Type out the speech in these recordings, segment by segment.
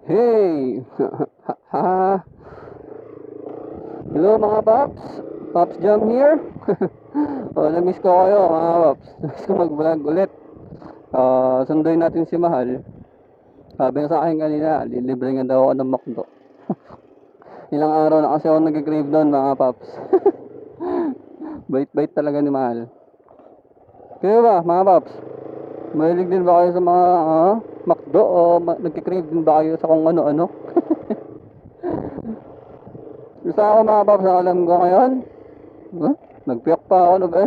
Hey! Ha! Hello mga paps! Paps Jam here! Na-miss ko kayo mga paps. Na-miss ko mag-vlog ulit. Sunduin natin si Mahal. Sabi nga sa akin kanina, lilibre nga daw ako ng McDo. Ilang araw na kasi ako nag-crave doon mga paps. Bait-bait talaga ni Mahal. Kayo ba mga paps? Mahilig din ba kayo sa mga McDo o nag-crave din ba kayo sa kung ano-ano? Gusto ako mga paps, ang alam ko ngayon. Huh? Nagpiyak pa ako, Nobel.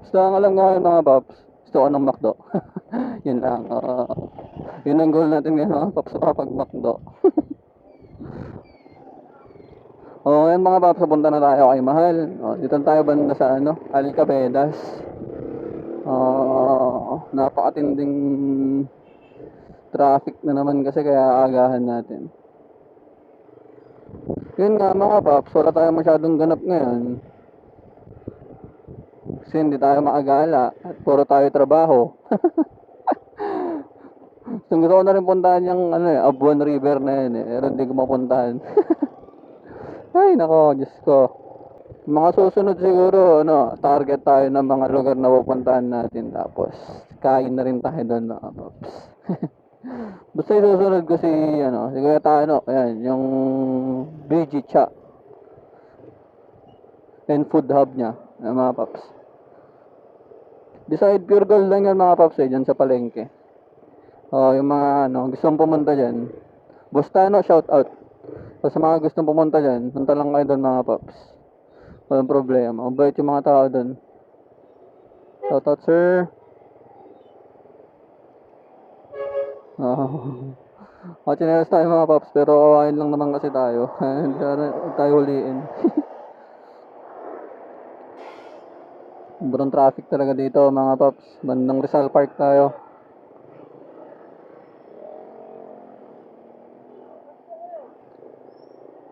Basta ang alam ko ngayon mga paps, gusto ko ng McDo. Yun lang. Yun ang goal natin ngayon mga paps, kapag McDo. Ngayon mga paps, punta na tayo kay Mahal. Dito tayo banda sa Alcabedas. Napakatinding traffic na naman kasi kaya agahan natin. Yun nga mga paps, wala tayo masyadong ganap ngayon. Kasi hindi tayo maagala at puro tayo trabaho. So, gusto ko na rin puntahan yung Abuan River na yun pero hindi ko mapuntahan. Ay nako, Diyos ko. Mga susunod siguro, target tayo ng mga lugar na pupuntahan natin. Tapos, kain na rin tayo doon mga paps. Basta yung susunod ko si Kuya Tano, ayan, yung BG Cha and food hub niya, mga paps. Beside Pure Gold lang yan mga paps dyan sa palengke. Yung mga gustong pumunta dyan. Bustano, shout out. So, sa mga gustong pumunta dyan, punta lang kayo doon mga paps. Walang problema. Mabait yung mga tao doon. Shout out sir. Chinelas tayo mga paps, pero kawain lang naman kasi tayo. Hindi tayo huliin. Sobrang traffic talaga dito mga paps. Bandang Rizal Park tayo.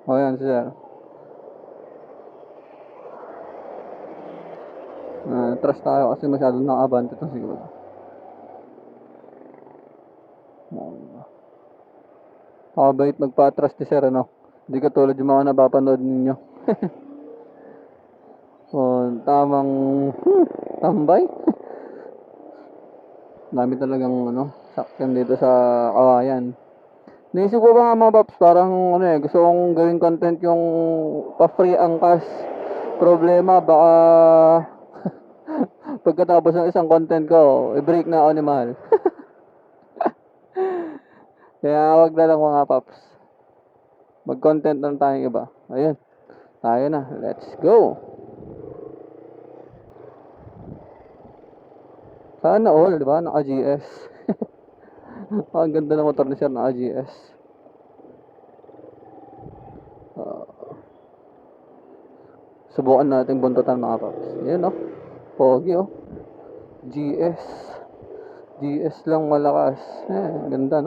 Yan siya. Trust tayo kasi masyadong nakabante ito siguro. Nakabait magpa-trust ni sir, Hindi katulad yung mga napapanood ninyo. Tamang tambay. Dami talagang sakyan dito sa Kawayan. Naisip ko ba nga mga paps, parang gusto kong gawing content yung pa-free angkas. Problema, baka pagkatapos ng isang content ko, i-break na ako ni Mahal. Kaya wag na lang mga paps. Mag-content lang tayong iba. Ayun, tayo na. Let's go! Sana all, di ba? Naka-GS. Ang ganda ng motor ni sir, naka-GS. Subukan natin buntutan mga paps. Ayan pogi GS. GS lang malakas. Ganda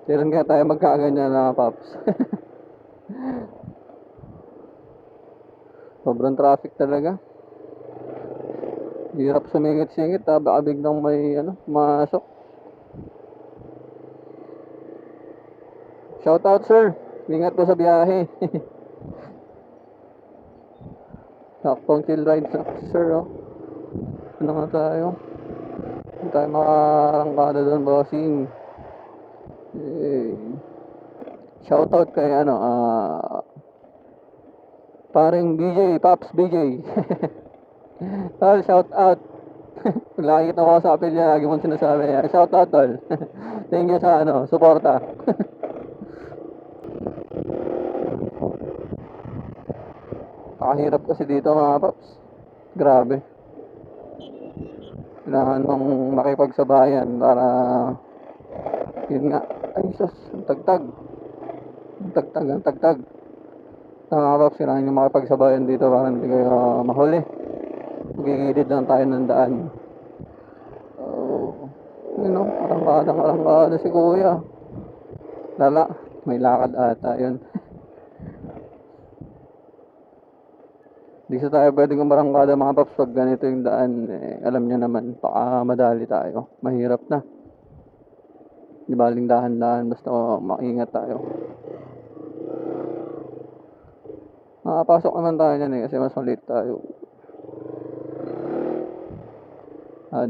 Kailan kaya tayo magkaganyan na paps. Sobrang traffic talaga. Hirap sumingit-singit baka biglang may masok. Shout out sir. Ingat po sa biyahe. Saktong chill ride sir Ano nga tayo? Hindi tayo makarangkada doon bossing. Shout out kay paring BJ, Pops BJ. Tol, shout out. Lagi kita ko sa apel niya, lagi mong sinasabi. Shout out tol. Thank you sa suporta. Pakahirap kasi dito mga paps. Grabe. Kailangan mong makipagsabayan para yun nga. Ay sus, ang tagtag. Ang tagtag. Mga paps, kailangan nyo makipagsabayan dito para hindi kayo mahuli. Magigilid lang tayo ng daan. Arangkada si kuya. Lala, may lakad ata yun. Di sa tayo pwedeng umarangkada mga paps pag ganito yung daan. Alam nyo naman, baka madali tayo. Mahirap na. Di baling dahan-dahan, basta maingat tayo. Makapasok naman tayo niyan kasi mas maliit tayo.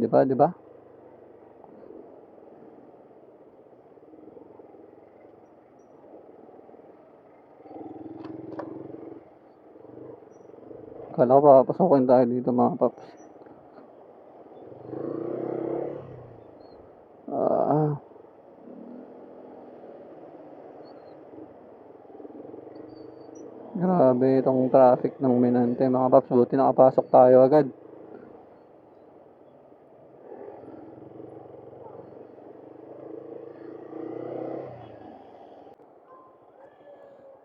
Di ba, di ba? Kala ko papasokin tayo dito mga paps. Grabe itong traffic ng Minante mga paps. Buti nakapasok tayo agad.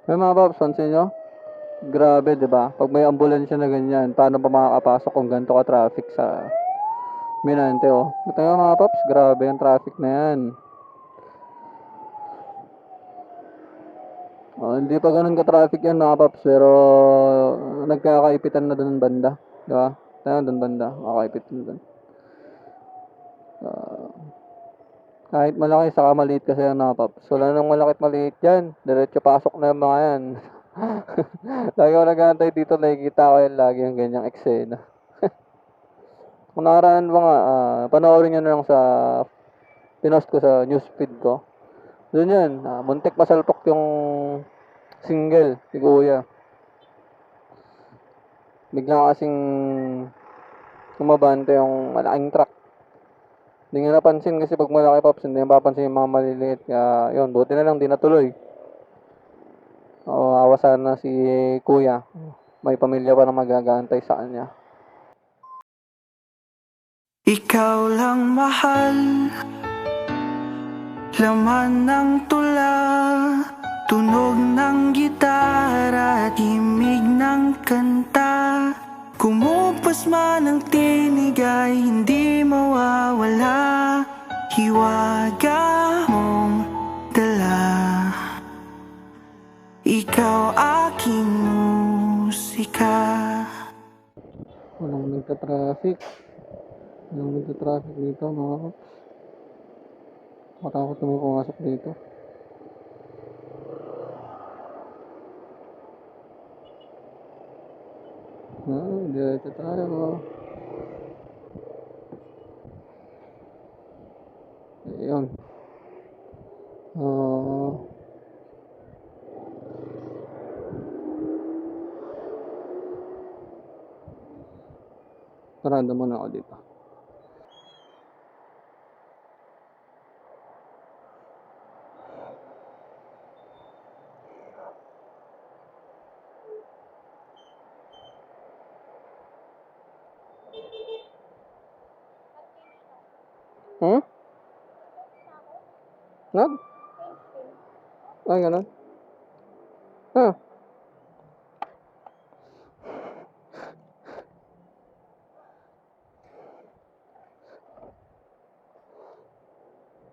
Kaya mga paps, pansin nyo? Grabe, di ba? Pag may ambulansya na ganyan, paano ba makakapasok kung ganito ka traffic sa Minante, oh? Ito nga mga paps, grabe yung traffic na yan. Hindi pa ganun ka-traffic yan mga paps, pero nagkakaipitan na dun banda. Di ba? Tayo dun banda, makakaipit na dun. Kahit malaki, saka maliit kasi yan mga paps. Wala nang malakit maliit yan. Diretso pasok na yung mga yan. Lagi ko nag-aantay dito, nakikita ko yan lagi yung ganyang eksena. Kung nakaraan ba nga, panoorin nyo na lang sa pinost ko sa newsfeed ko. Doon yan, muntik masalpok yung single, si Kuya. Bigla kasing kumabante yung malaking truck. Hindi nga napansin kasi pag malaki paps, hindi napapansin yung mga maliliit. Kaya yun, buti na lang, di natuloy. Awa sana si Kuya. May pamilya pa na magagantay sa kanya. Ikaw lang mahal, laman ng tula, tunog ng gitara, himig ng kanta. Kumupas man ang tinig ay hindi mawawala, hiwaga mong dala. Ikaw aking musika. Walang nagka-traffic. Walang nagka-traffic dito mga paps. Matakot naman pumasok dito. Diretso tayo. Ayun. Parada muna ako dito. Nag? Ay, ganun.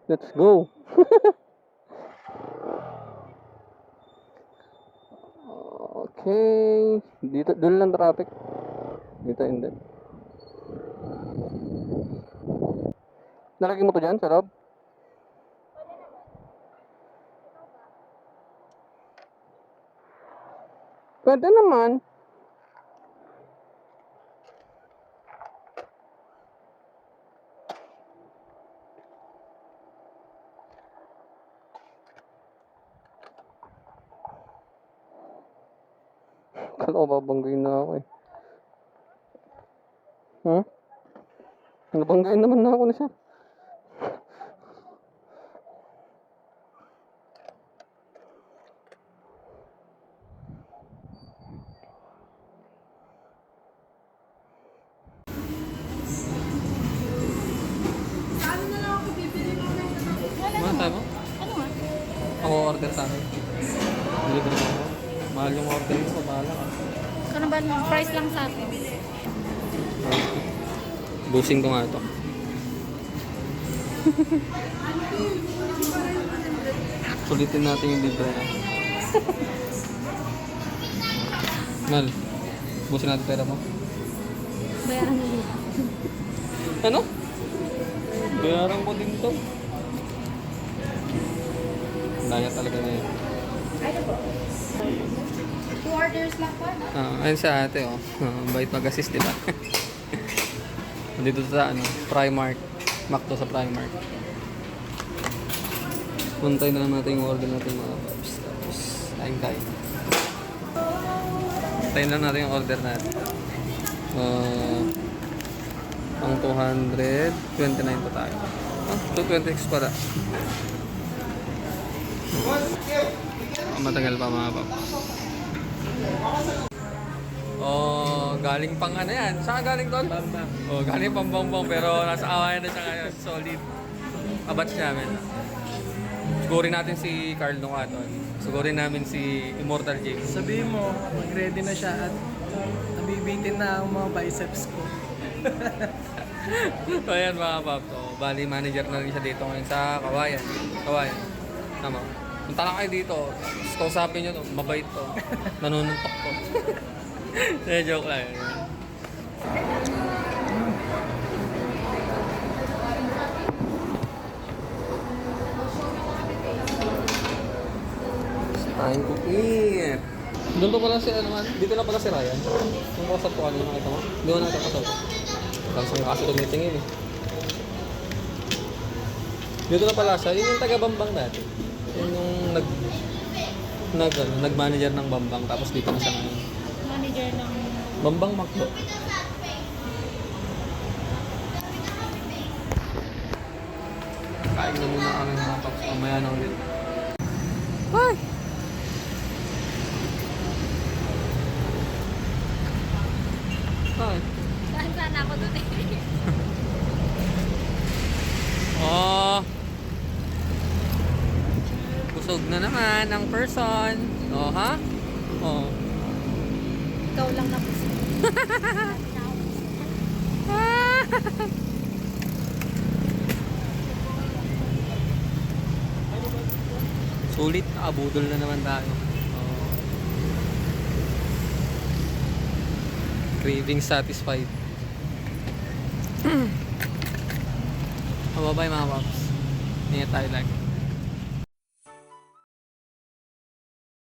Let's go. Okay. Dito, doon lang traffic. Dito hindi. Nalagay mo to dyan sa loob? Pwede naman. Kala ko babanggayin na ako eh. Nabanggayin naman na ako na siya. Tayo mo? Ano nga? Ako order sa akin. Deliver mo ako. Mahal yung order ko, bahala ka. Ano ba, price lang sa atin? Busing ko nga ito. Sulitin natin yung libre na. Mal, busin natin pera mo. Bayaran mo dito. Ano? Bayaran ko din to. Daya talaga na yun. Ano po? 2 orders lang po, no? Ayun si ate, oh. Bait mag-assist, di ba? Dito sa, Primark. Macdo sa Primark. Puntay na lang natin yung order natin mga paps. Tapos, kain. Puntayin lang natin yung order natin. Ang 229 pa tayo. 226 para. Matagal pa mga paps. Galing pang ano yan? Saan ka galing doon? Bambang. Galing pang Bambang pero nasa awayan na siya ngayon. Solid. Kabatch namin. Sugurin natin si Carl Nucaton. Sugurin namin si Immortal James. Sabihin mo, mag-ready na siya at nabibitin na ang mga biceps ko. So ayan mga paps. So, bali manager na rin siya dito ngayon sa Kawayan. Tama. Punta lang kayo dito. Kausapin nyo to. Mabait to. Nanununtok to. Joke lang. Kain ko eat. Doon to pala si dito na pala si Ryan. Yung kasap ko kanina nakita mo? Hindi ko nakita kasap. Tapos ang kasi tumitingin eh. Dito na pala siya. Yun yung taga-Bambang dati. Yun yung nag-manager ng Bambang. Tapos dito na siya ngayon. Manager ng... Bambang Macdo. Kain na muna kami mga paps. Mamaya na ulit. Ay! Ay. Saan sana ako doon eh. Busog na naman ang person. Ha? Ikaw lang na po. Sulit, nakabudol na naman tayo. Craving satisfied. Bye-bye mga paps. Ingat tayo lagi.